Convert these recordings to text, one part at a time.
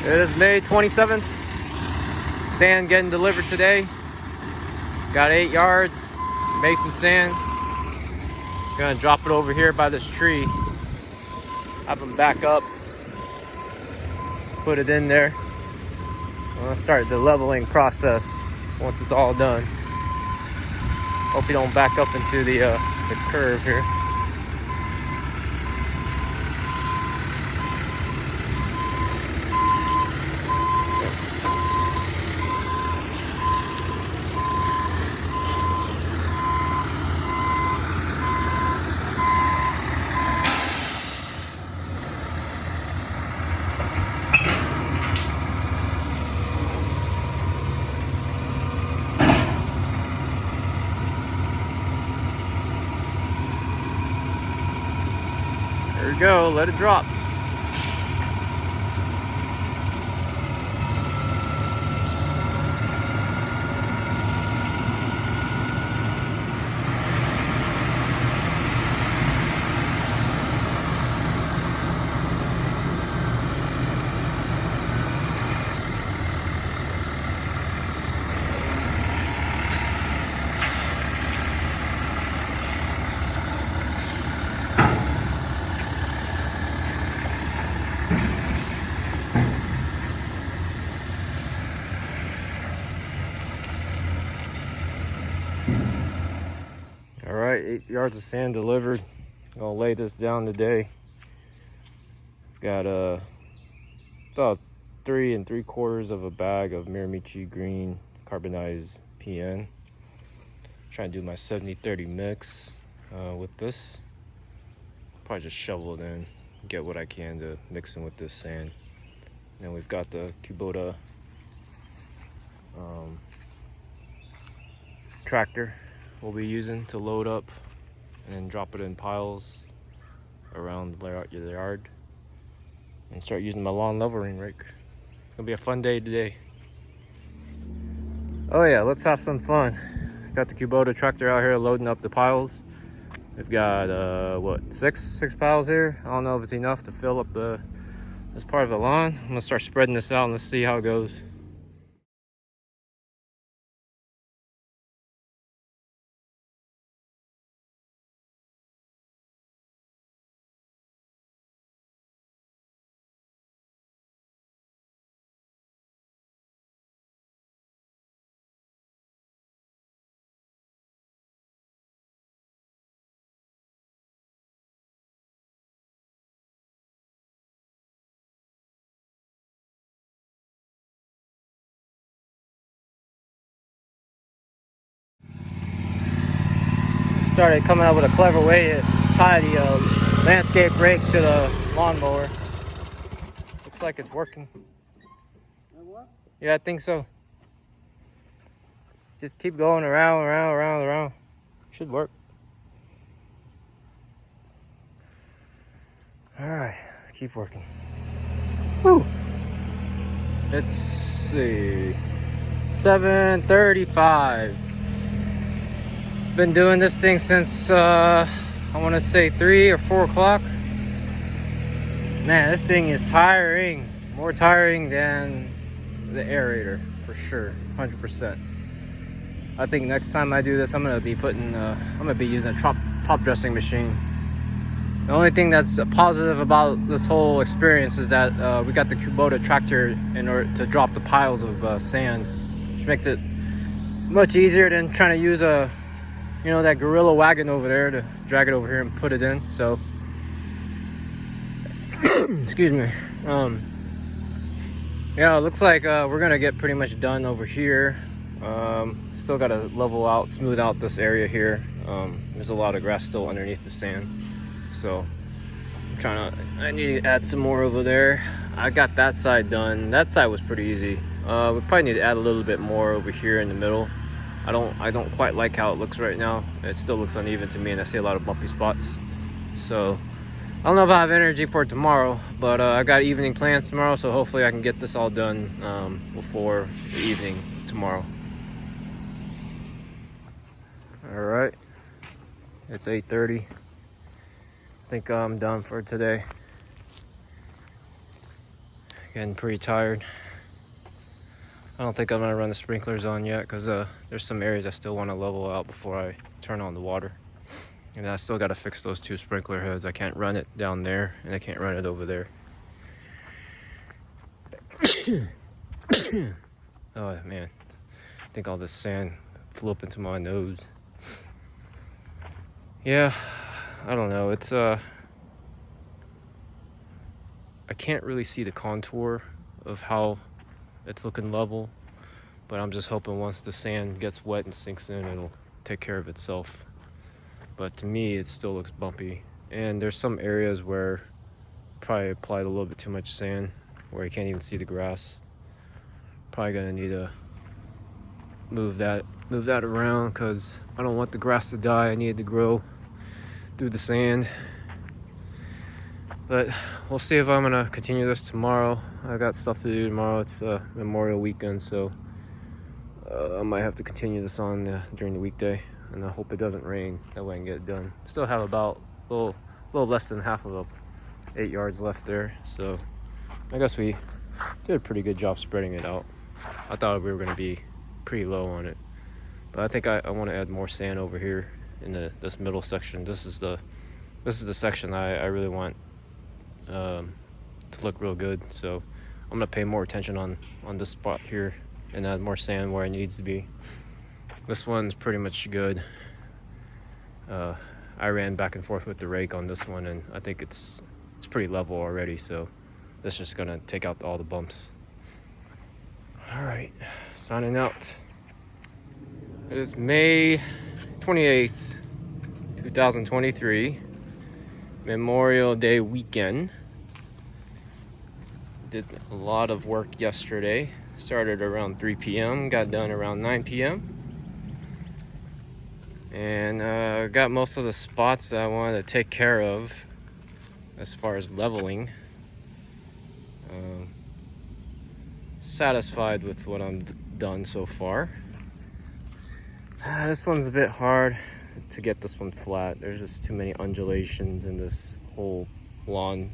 It is May 27th. Sand getting delivered today. Got 8 yards, mason sand. Gonna drop it over here by this tree. Have them back up. Put it in there. I'm gonna start the leveling process once it's all done. Hope you don't back up into the curve here. There we go, let it drop. All right, 8 yards of sand delivered. I'm gonna lay this down today. It's got about 3 3/4 of a bag of Miramichi green carbonized PN. Trying to do my 70-30 mix with this. Probably just shovel it in, get what I can to mix in with this sand. Then we've got the Kubota tractor we'll be using to load up and then drop it in piles around the yard and start using my lawn leveling rake. It's gonna be a fun day today. Oh yeah, let's have some fun. Got the Kubota tractor out here loading up the piles. We've got what, six piles here. I don't know if it's enough to fill up this part of the lawn. I'm gonna start spreading this out and let's see how it goes. Started coming up with a clever way to tie the landscape rake to the lawnmower. Looks like it's working. Yeah, I think so. Just keep going around. Should work. All right, keep working. Woo! Let's see, 7:35. Been doing this thing since I want to say 3 or 4 o'clock. Man, this thing is tiring. More tiring than the aerator for sure, 100%. I think next time I do this, I'm gonna be using a top dressing machine. The only thing that's positive about this whole experience is that we got the Kubota tractor in order to drop the piles of sand, which makes it much easier than trying to use that gorilla wagon over there to drag it over here and put it in. So excuse me. Yeah, it looks like we're gonna get pretty much done over here. Still gotta smooth out this area here. There's a lot of grass still underneath the sand, so I need to add some more over there. I got that side done. That side was pretty easy. We probably need to add a little bit more over here in the middle. I don't quite like how it looks right now. It still looks uneven to me, and I see a lot of bumpy spots. So I don't know if I have energy for tomorrow, but I got evening plans tomorrow, so hopefully I can get this all done before the evening tomorrow. All right, it's 8:30. I think I'm done for today. Getting pretty tired. I don't think I'm gonna run the sprinklers on yet because there's some areas I still want to level out before I turn on the water. And I still got to fix those 2 sprinkler heads. I can't run it down there and I can't run it over there. Oh man, I think all this sand flew up into my nose. Yeah, I don't know. It's I can't really see the contour of how it's looking level, but I'm just hoping once the sand gets wet and sinks in, it'll take care of itself. But to me, it still looks bumpy. And there's some areas where probably applied a little bit too much sand where you can't even see the grass. Probably gonna need to move that around because I don't want the grass to die. I need it to grow through the sand. But we'll see if I'm gonna continue this tomorrow. I got stuff to do tomorrow. It's Memorial weekend, so I might have to continue this on during the weekday. And I hope it doesn't rain. That way I can get it done. Still have about a little less than half of 8 yards left there. So I guess we did a pretty good job spreading it out. I thought we were going to be pretty low on it, but I think I want to add more sand over here in this middle section. This is the section I really want to look real good. So I'm going to pay more attention on this spot here and add more sand where it needs to be. This one's pretty much good. I ran back and forth with the rake on this one, and I think it's pretty level already, so that's just gonna take out all the bumps. All right, signing out. It is May 28th, 2023, Memorial Day weekend. Did a lot of work yesterday. Started around 3 p.m., got done around 9 p.m. And got most of the spots that I wanted to take care of as far as leveling. Satisfied with what I'm done so far. This one's a bit hard to get this one flat. There's just too many undulations in this whole lawn.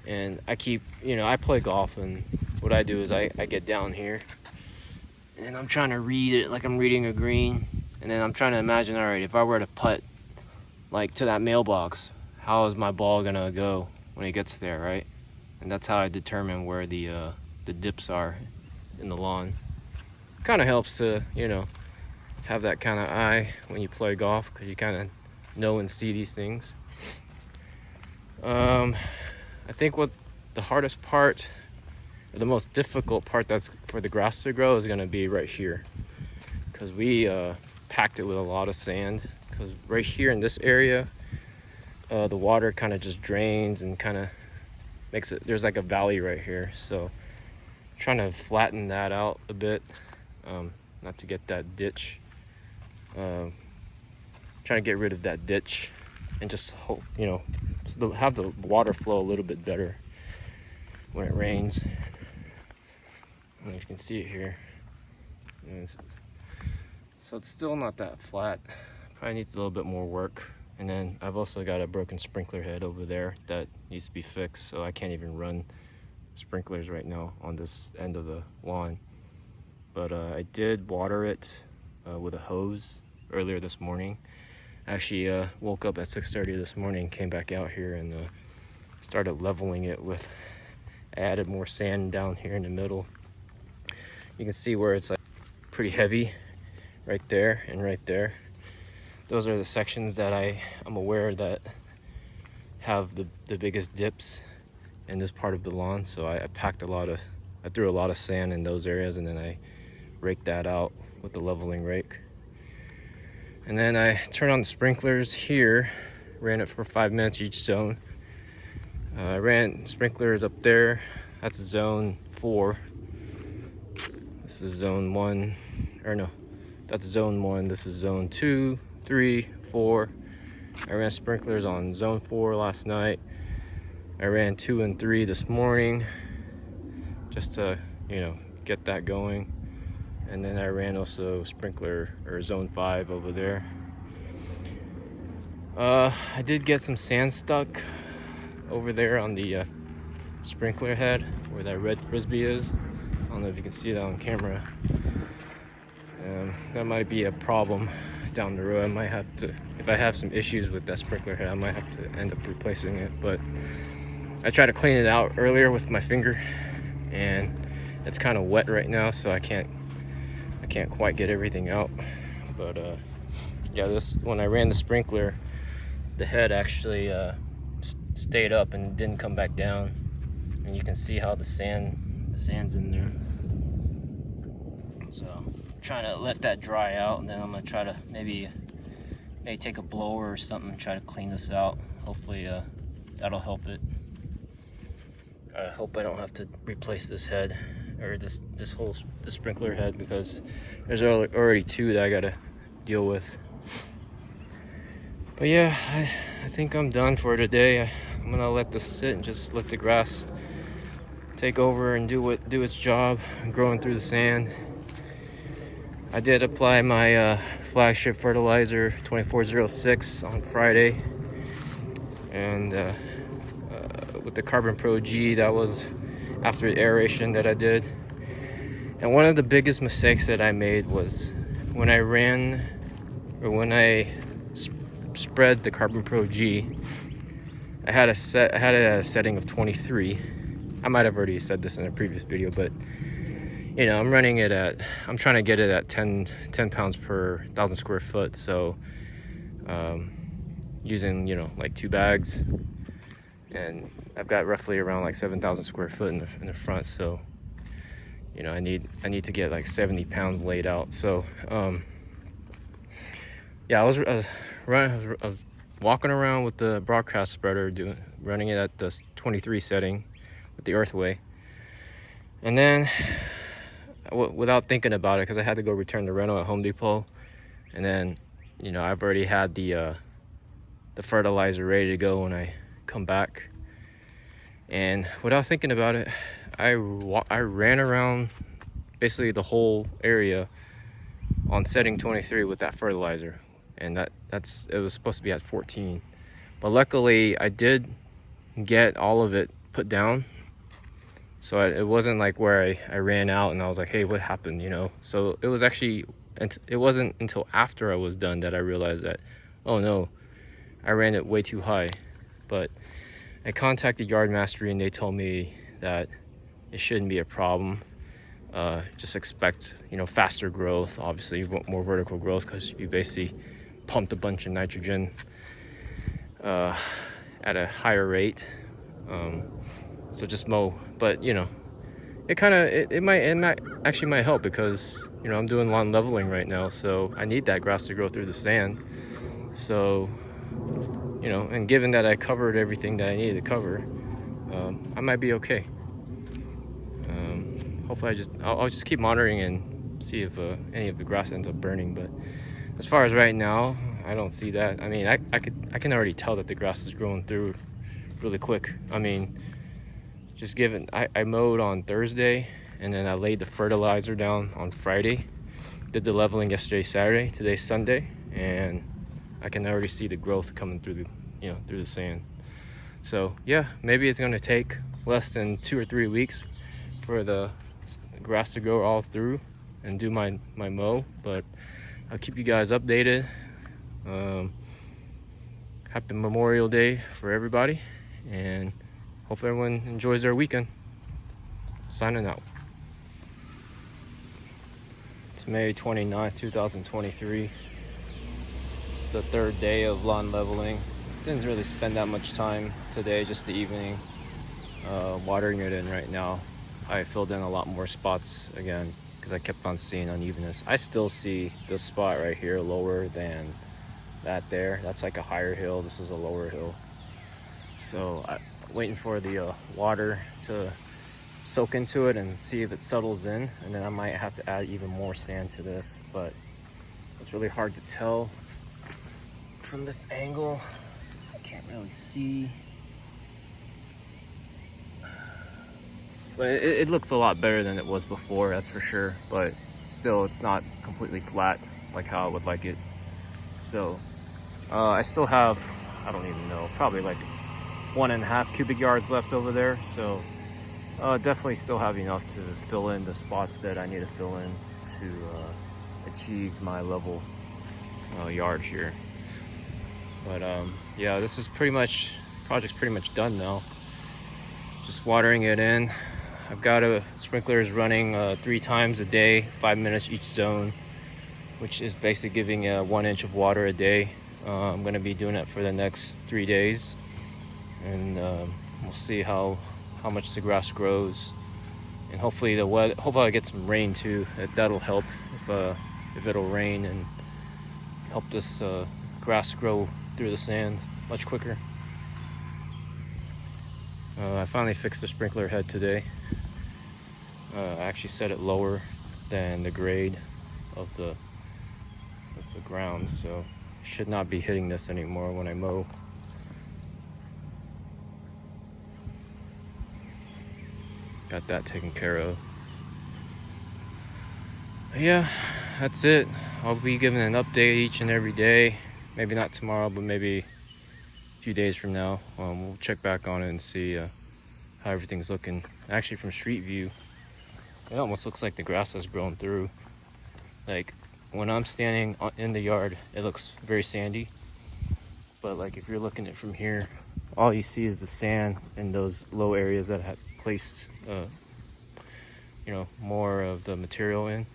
And I keep, I play golf, and what I do is I get down here and I'm trying to read it like I'm reading a green. And then I'm trying to imagine, all right, if I were to putt like to that mailbox, how is my ball gonna go when it gets there, right? And that's how I determine where the dips are in the lawn. Kind of helps to, have that kind of eye when you play golf, because you kind of know and see these things. I think what the hardest part, or the most difficult part that's for the grass to grow, is gonna be right here, because we packed it with a lot of sand. Because right here in this area, the water kind of just drains and kind of makes it, there's like a valley right here, so trying to flatten that out a bit, not to get that ditch, trying to get rid of that ditch and just hope, have the water flow a little bit better when it rains. And you can see it here, so it's still not that flat. Probably needs a little bit more work. And then I've also got a broken sprinkler head over there that needs to be fixed, so I can't even run sprinklers right now on this end of the lawn. But I did water it with a hose earlier this morning. Actually woke up at 6:30 this morning, came back out here and started leveling it with, added more sand down here in the middle. You can see where it's like pretty heavy right there and right there. Those are the sections that I'm aware that have the biggest dips in this part of the lawn. So I threw a lot of sand in those areas, and then I raked that out with the leveling rake. And then I turned on the sprinklers here, ran it for 5 minutes each zone. I ran sprinklers up there, that's zone 4. This is zone 1, or no, that's zone 1, this is zone 2, 3, 4. I ran sprinklers on zone 4 last night. I ran 2 and 3 this morning just to, get that going. And then I ran also sprinkler or zone 5 over there. I did get some sand stuck over there on the sprinkler head where that red frisbee is. I don't know if you can see that on camera. That might be a problem down the road. I might have to, if I have some issues with that sprinkler head, I might have to end up replacing it. But I tried to clean it out earlier with my finger, and it's kind of wet right now, so I can't quite get everything out. But yeah, this, when I ran the sprinkler, the head actually stayed up and didn't come back down, and you can see how the sand's in there. So I'm trying to let that dry out, and then I'm gonna try to maybe take a blower or something and try to clean this out. Hopefully that'll help it. I hope I don't have to replace this head, or this sprinkler head, because there's already two that I gotta deal with. But yeah, I think I'm done for today. I'm gonna let this sit and just let the grass take over and do its job, growing through the sand. I did apply my flagship fertilizer 2406 on Friday, and with the Carbon Pro G, that was after the aeration that I did. And one of the biggest mistakes that I made was when I spread the Carbon Pro G, I had it at a setting of 23. I might have already said this in a previous video, but you know, I'm trying to get it at 10 pounds per 1,000 square foot. So using, you know, like 2 bags, and I've got roughly around like 7,000 square foot in the front. So, you know, I need to get like 70 pounds laid out. So yeah, I was walking around with the broadcast spreader, running it at the 23 setting with the Earthway, and then without thinking about it, because I had to go return the Reno at Home Depot, and then, you know, I've already had the fertilizer ready to go when I come back, and without thinking about it, I ran around basically the whole area on setting 23 with that fertilizer, and it was supposed to be at 14, but luckily I did get all of it put down. So it wasn't like where I ran out and I was like, hey, what happened, you know? So it wasn't until after I was done that I realized that, oh no, I ran it way too high. But I contacted Yard Mastery, and they told me that it shouldn't be a problem. Just expect, you know, faster growth. Obviously you want more vertical growth because you basically pumped a bunch of nitrogen at a higher rate. So just mow. But you know, it might actually help, because you know, I'm doing lawn leveling right now, so I need that grass to grow through the sand. So, you know, and given that I covered everything that I needed to cover, I might be okay. Hopefully I'll just keep monitoring and see if any of the grass ends up burning. But as far as right now, I don't see that. I mean, I can already tell that the grass is growing through really quick. I mean, just given I mowed on Thursday, and then I laid the fertilizer down on Friday, did the leveling yesterday, Saturday, today's Sunday, and I can already see the growth coming through through the sand. So yeah, maybe it's going to take less than 2 or 3 weeks for the grass to grow all through and do my mow, but I'll keep you guys updated. Happy Memorial Day for everybody, and hope everyone enjoys their weekend. Signing out. It's May 29th, 2023. It's the 3rd day of lawn leveling. Didn't really spend that much time today, just the evening. Watering it in right now. I filled in a lot more spots again because I kept on seeing unevenness. I still see this spot right here lower than that there. That's like a higher hill. This is a lower hill. So I'm waiting for the water to soak into it and see if it settles in, and then I might have to add even more sand to this, but it's really hard to tell from this angle. I can't really see, but it looks a lot better than it was before, that's for sure. But still, it's not completely flat like how I would like it. So I still have, I don't even know, probably like 1.5 cubic yards left over there. So Definitely still have enough to fill in the spots that I need to fill in to achieve my level yard here. But yeah, this is pretty much, project's pretty much done now. Just watering it in. I've got sprinklers running 3 times a day, 5 minutes each zone, which is basically giving 1 inch of water a day. I'm going to be doing it for the next 3 days, and we'll see how much the grass grows, and hopefully hopefully I get some rain too. That'll help if it'll rain and help this grass grow through the sand much quicker. I finally fixed the sprinkler head today. I actually set it lower than the grade of the ground, so should not be hitting this anymore when I mow. Got that taken care of. But yeah, that's it. I'll be giving an update each and every day. Maybe not tomorrow, but maybe a few days from now. We'll check back on it and see how everything's looking. Actually, from street view, it almost looks like the grass has grown through. Like when I'm standing in the yard, it looks very sandy. But like if you're looking at it from here, all you see is the sand in those low areas that had placed, more of the material in.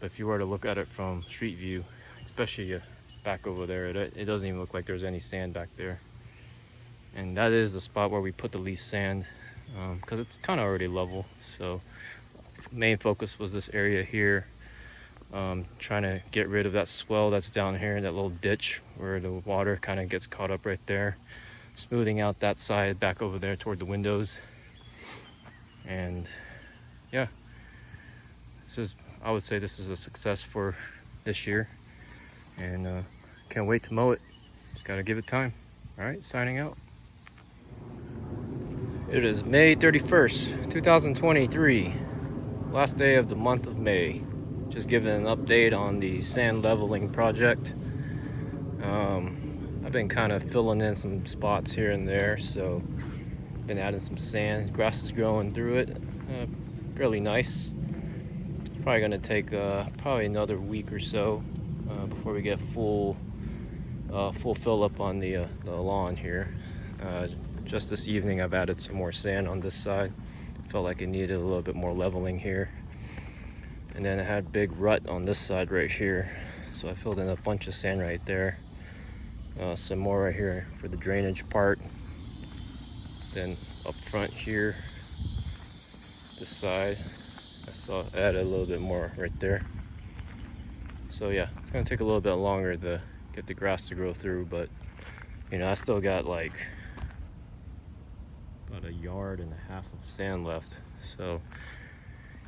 But if you were to look at it from street view, especially back over there, it doesn't even look like there's any sand back there. And that is the spot where we put the least sand, because it's kind of already level. So main focus was this area here, trying to get rid of that swell that's down here in that little ditch where the water kind of gets caught up right there, smoothing out that side back over there toward the windows. And yeah, I would say this is a success for this year, and can't wait to mow it. Just gotta give it time. All right, signing out. It is May 31st, 2023, last day of the month of May. Just giving an update on the sand leveling project. I've been kind of filling in some spots here and there, so been adding some sand. Grass is growing through it, fairly nice. It's probably going to take probably another week or so before we get full fill up on the lawn here. Just this evening I've added some more sand on this side. Felt like it needed a little bit more leveling here. And then I had a big rut on this side right here, so I filled in a bunch of sand right there. Some more right here for the drainage part. Then up front here, this side, I added a little bit more right there. So yeah, it's gonna take a little bit longer to get the grass to grow through, but I still got like about 1.5 yards of sand left. So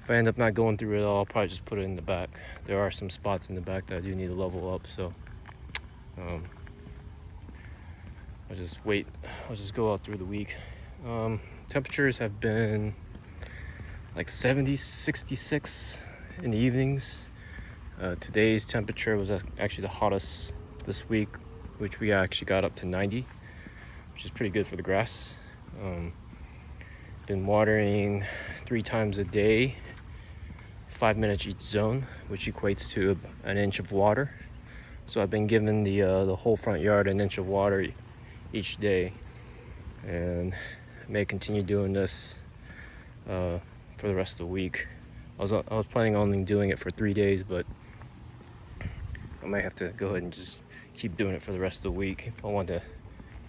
if I end up not going through it all, I'll probably just put it in the back. There are some spots in the back that I do need to level up, so I'll just go out through the week. Temperatures have been like 70, 66 in the evenings. Today's temperature was actually the hottest this week, which we actually got up to 90, which is pretty good for the grass. Been watering 3 times a day, 5 minutes each zone, which equates to 1 inch of water. So I've been giving the whole front yard 1 inch of water each day, and I may continue doing this for the rest of the week. I was planning on only doing it for 3 days, but I might have to go ahead and just keep doing it for the rest of the week if I want to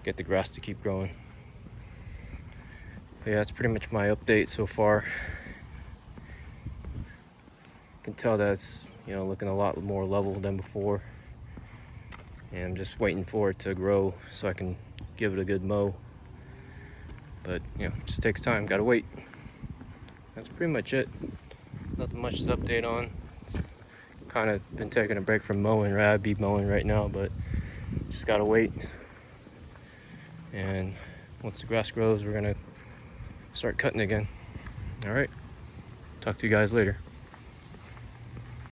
get the grass to keep growing. But yeah, that's pretty much my update so far. You can tell that it's looking a lot more level than before, and I'm just waiting for it to grow so I can give it a good mow. But it just takes time, gotta wait. That's pretty much it. Nothing much to update on. Kind of been taking a break from mowing, or I'd be mowing right now, but just gotta wait. And once the grass grows, we're gonna start cutting again. All right, talk to you guys later.